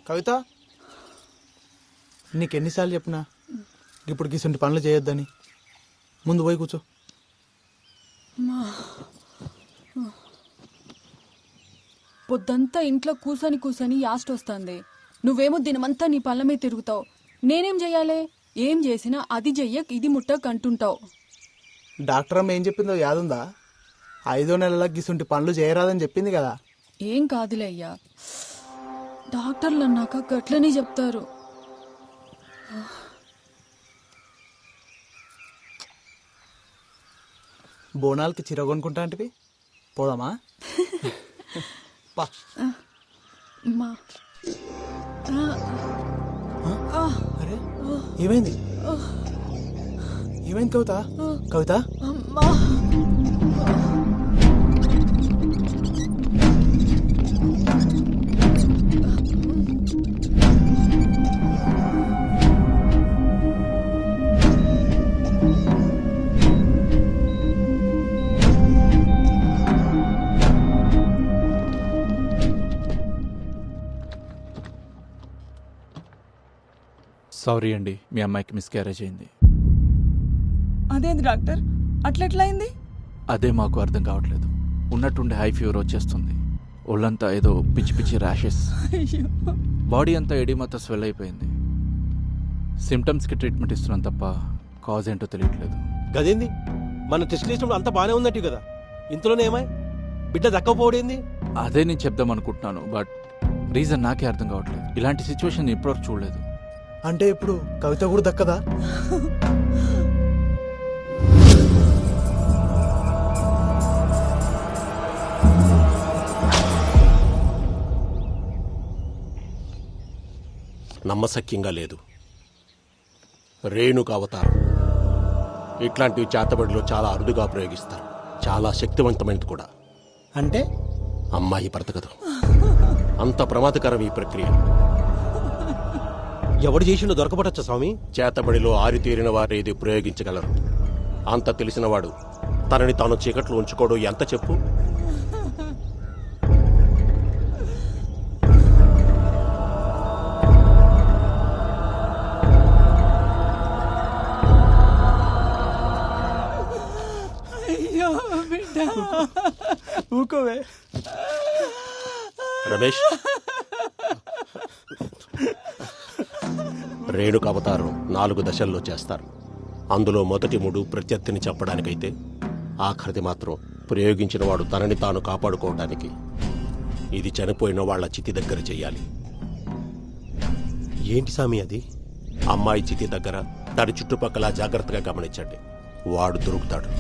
కవిత, నీకెన్నిసార్లు చెప్పినా ఇప్పుడు గిసుంటి పనులు చేయొద్దని. ముందు పోయి కూర్చో. పొద్దంతా ఇంట్లో కూసని యాస్ట్ వస్తుంది. నువ్వేమో దినమంతా నీ పళ్ళ మీద తిరుగుతావు. నేనేం చెయ్యాలి? ఏం చేసినా అది చెయ్యక్ ఇది ముట్టక్ అంటుంటావు. డాక్టర్ అమ్మ ఏం చెప్పిందో యాదుందా? 5వ నెలల గిసుంటి పనులు చేయరాదని చెప్పింది కదా. ఏం కాదులే అయ్యా, డాక్టర్లు అన్నాక గట్లనే చెప్తారు. బోనాలకి చీర కొనుక్కుంటా అంటే పోదామా? పా. మా అరే ఏమైంది? ఏమైంది కవిత? కవిత అమ్మా, సారీ అండి, మీ అమ్మాయికి మిస్క్యారేజ్ అయింది. అదేంది డాక్టర్ అట్లెట్లా అయింది? అదే మాకు అర్థం కావట్లేదు. ఉన్నట్టుండి హై ఫీవర్ వచ్చేస్తుంది. ఒళ్ళంతా ఏదో పిచ్చి పిచ్చి ర్యాషెస్, బాడీ అంతా ఎడిమాతో స్వెల్ అయిపోయింది. సిమ్టమ్స్కి ట్రీట్మెంట్ ఇస్తున్నాం తప్ప కాజ్ ఏంటో తెలియట్లేదు. గదేంది, మన టెస్ట్ చేసినప్పుడు అంతా బాగానే ఉందట్టు కదా, ఇంతలోనే ఏమై బిడ్డ దక్కపోవడేంది? అదే నేను చెప్దాం అనుకుంటున్నాను, బట్ రీజన్ నాకే అర్థం కావట్లేదు. ఇలాంటి సిచ్యువేషన్ ఇప్పటివరకు చూడలేదు. అంటే ఇప్పుడు కవిత కూడా దక్కదా? నమ్మశక్యంగా లేదు. రేణుక అవతారం ఇట్లాంటివి చేతబడిలో చాలా అరుదుగా ప్రయోగిస్తారు. చాలా శక్తివంతమైనది కూడా. అంటే అమ్మాయి బ్రతకదు. అంత ప్రమాదకరం ఈ ప్రక్రియ. ఎవడు చేసిండో దొరకబడచ్చా స్వామి? చేతబడిలో ఆరితేరిన వారు ఇది ప్రయోగించగలరు. అంత తెలిసినవాడు తనని తాను చీకట్లో ఉంచుకోవడం ఎంత చెప్పు? ఊకోవే రమేష్, రేణుక అవతారం 4 దశల్లో చేస్తారు. అందులో మొదటి 3 ప్రత్యర్థిని చెప్పడానికైతే ఆఖరిది మాత్రం ప్రయోగించిన వాడు తనని తాను కాపాడుకోవడానికి. ఇది చనిపోయిన వాళ్ళ చితి దగ్గర చెయ్యాలి. ఏంటి సామి అది? అమ్మాయి చితి దగ్గర దాని చుట్టుపక్కల జాగ్రత్తగా గమనించండి. వాడు దొరుకుతాడు.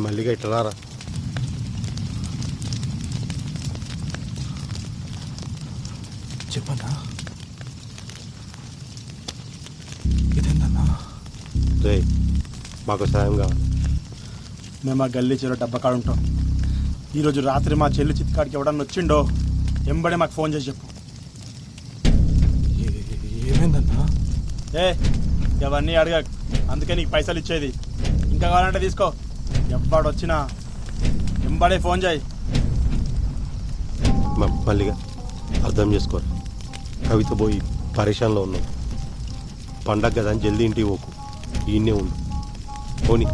మల్లిగా ఇట్లా రారా. చెప్పన్నా, ఇదేందన్నా? రే, మాకు సాయం కావాలి. మేము ఆ గల్లీ చెరువు డబ్బకాడు ఉంటాం. ఈరోజు రాత్రి మా చెల్లి చిత్కాడికి ఎవడన్నా వచ్చిండో ఎంబడే మాకు ఫోన్ చేసి చెప్పు. ఏమైందన్నా? ఇవన్నీ అడగ, అందుకే నీకు పైసలు ఇచ్చేది. ఇంకా కావాలంటే తీసుకో. ఎవ్వడొచ్చినా ఎంబడే ఫోన్ చేయి. మల్లిగా అర్థం చేసుకోరు. కవిత పోయి పరేషాన్లో ఉన్నాం. పండగ కదా అని జల్దీ ఇంటికి పోకు, ఈయన్నే ఉండు. పోనీ,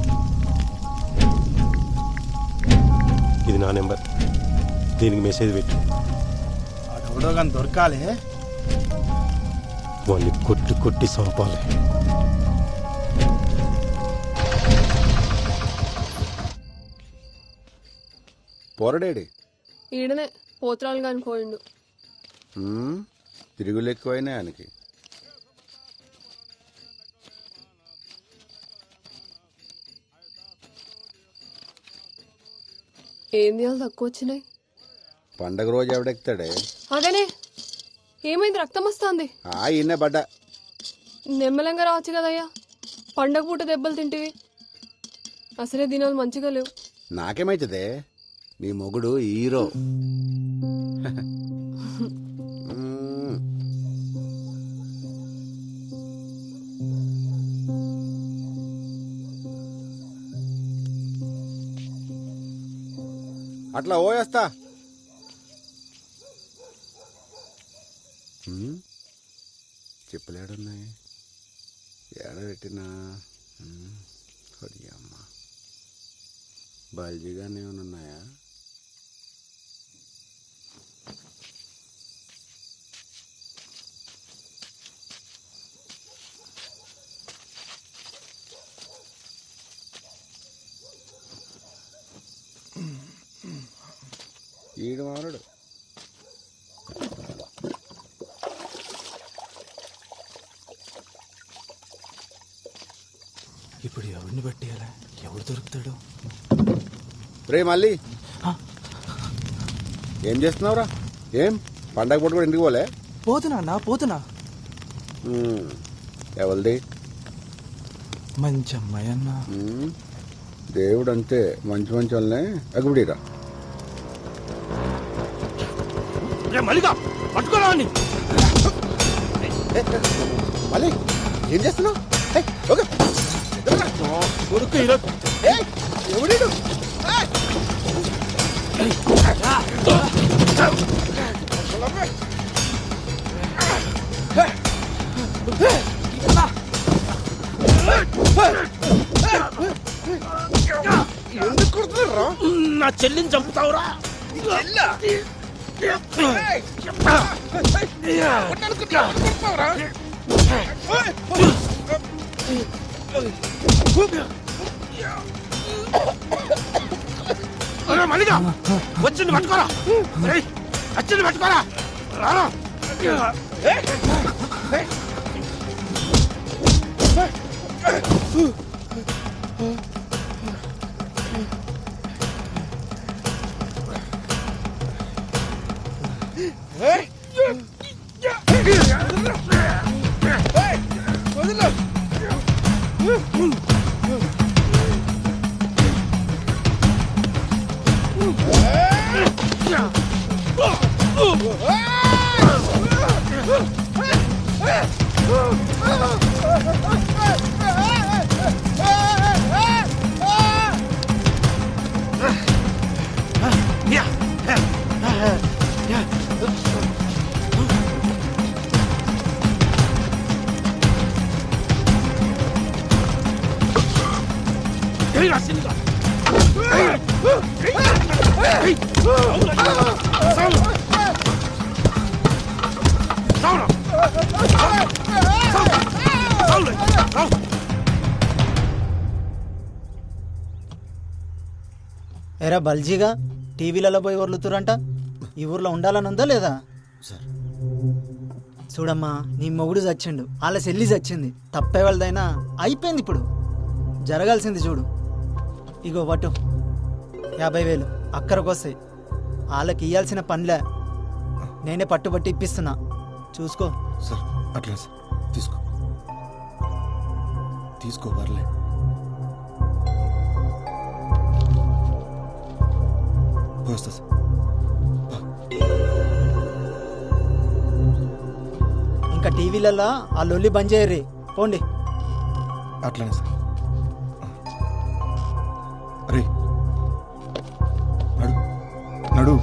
ఇది నా నెంబర్, దీనికి మెసేజ్ పెట్టు. అడవడో కానీ దొరకాలే, వాళ్ళని కొట్టి కొట్టి చంపాలి. పోరడేడి ఈడనే పోత్రాలు కాని పోయిండు. తిరుగులు ఎక్కువైనా ఆయనకి. ఏం తీయాలి తక్కువ వచ్చినాయి? పండగ రోజు ఎవడెక్తాడే? అదేనే ఏమైంది? రక్తం వస్తుంది. ఈయనే పడ్డా. నెమ్మలంగా రావచ్చు కదయ్యా. పండగ పూట దెబ్బలు తింటివి. అసలే దినాలు మంచిగా లేవు. నాకేమైతుందే? మీ మొగుడు హీరో. అట్లా ఓయేస్తా. చెప్పులేడున్నాయి, ఏడ పెట్టినా అమ్మ బల్జీగానే ఉన్నాయా? ఈడు మారడు. ఇప్పుడు ఎవరిని పట్టేయాలా? ఎవరు దొరుకుతాడు? రే మళ్ళీ ఏం చేస్తున్నావురా? ఏం పండగ పూట కూడా ఇంటికి పోలే? పోతున్నా. ఎవరిది? మంచి అమ్మాయి అన్న. దేవుడు అంతే, మంచి మంచి వాళ్ళనే ఎగుబడిరా. మళ్ళీ ఏం చేస్తున్నావు? ఎవడు? ఎందుకు కొడుతున్నారా? నా చెల్లిని చంపుతావురా? మల్లిగా వచ్చింది పట్టుకోరా, వచ్చింది పట్టుకోరా. ఎరా బల్జీగా టీవీలలో పోయి వర్లుతురంట. ఈ ఊర్లో ఉండాలని ఉందా లేదా? సార్ చూడమ్మా, నీ మొగుడు చచ్చిండు, వాళ్ళ చెల్లి చచ్చింది. తప్పే వాళ్ళదైనా అయిపోయింది. ఇప్పుడు జరగాల్సింది చూడు. ఇగో వటు 50,000 అక్కరకొస్తాయి. వాళ్ళకి ఇయ్యాల్సిన పనిలే, నేనే పట్టుబట్టి ఇప్పిస్తున్నా, చూసుకో. సార్ అట్లా సార్, తీసుకో పర్లే. వస్తా సార్. ఇంకా టీవీలలో ఆ లొల్లి బంద్ చేయర్రి, పోండి. అట్లానే సార్. అరే నడు.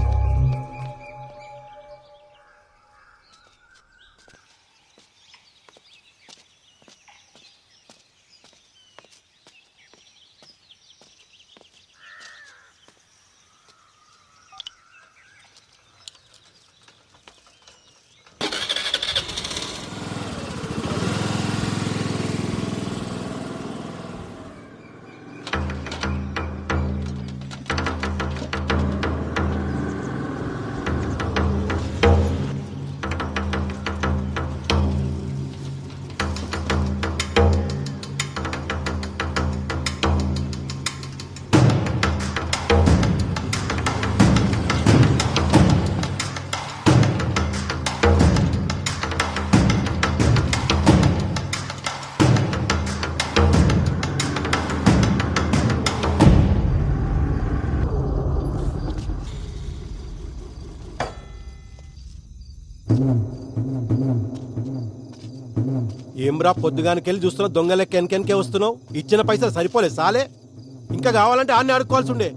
ఏమ్రా పొద్దుగానికెళ్ళి చూస్తున్నావు దొంగ లెక్క వెనకెనకే వస్తున్నావు. ఇచ్చిన పైసలు సరిపోలేదు సాలే, ఇంకా కావాలంటే ఆన్ని అడుక్కోవాల్సి ఉండే.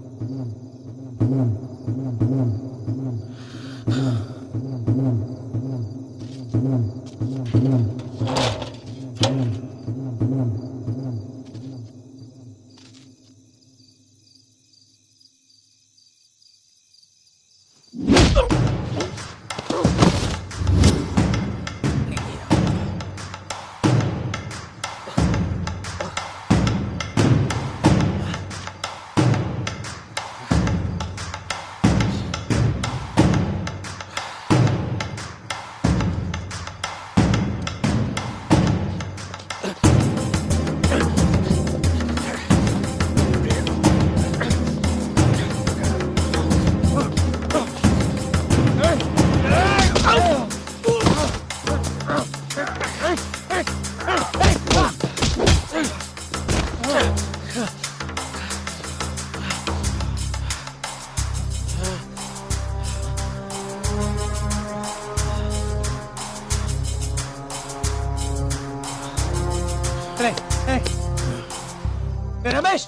రమేష్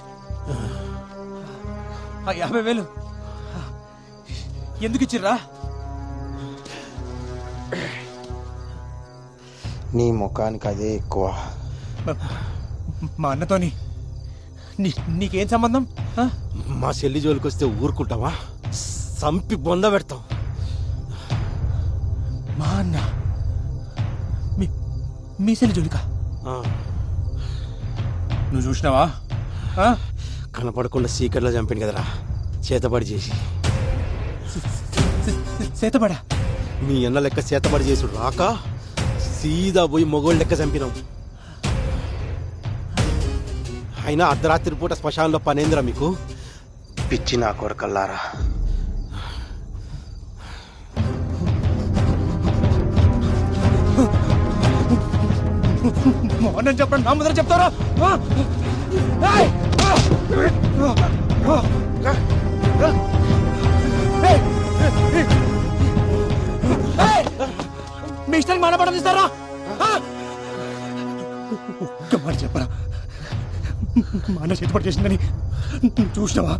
50,000 ఎందుకు ఇచ్చిర్రా? నీ ముఖానికి అదే ఎక్కువ. మా అన్నతోని నీకేం సంబంధం? మా చెల్లి జోలికి వస్తే ఊరుకుంటావా? సంపి బొంద పెడతాం. మా అన్న మీ సెల్లి జోలికా? నువ్వు చూసినావా? కనపడకుండా సీకర్లో చంపాను కదరా, చేతబడి చేసి. చేతబడా? మీ అన్న లెక్క చేతబడి చేసుడు రాక సీదా పోయి మొగోళ్ళ లెక్క చంపినాం. అయినా అర్ధరాత్రి పూట శ్మశానంలో పనేందిరా మీకు? పిచ్చి నా కొరకల్లారా. మోహన్ చెప్పండి, నా ముందర చెప్తారా? మీ ఇష్టానికి మానపడం ఇస్తారా? ఒక్క మాట చెప్పరా, మా అన్న చేతిపడి చేసిందని చూసినావా?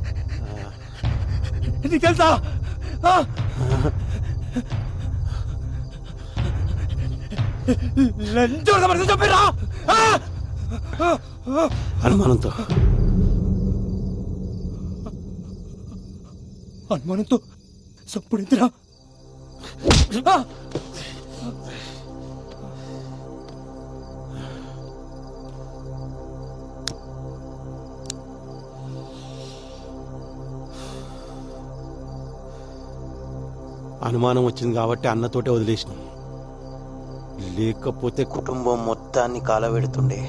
నీకు తెలుసా? చెప్పిరా అనుమానంతో అనుమానంతో సప్పుడెందురా? అనుమానం వచ్చింది కాబట్టి అన్నతోటే వదిలేసినాం, లేకపోతే కుటుంబం మొత్తాన్ని కాలబెడుతుండే.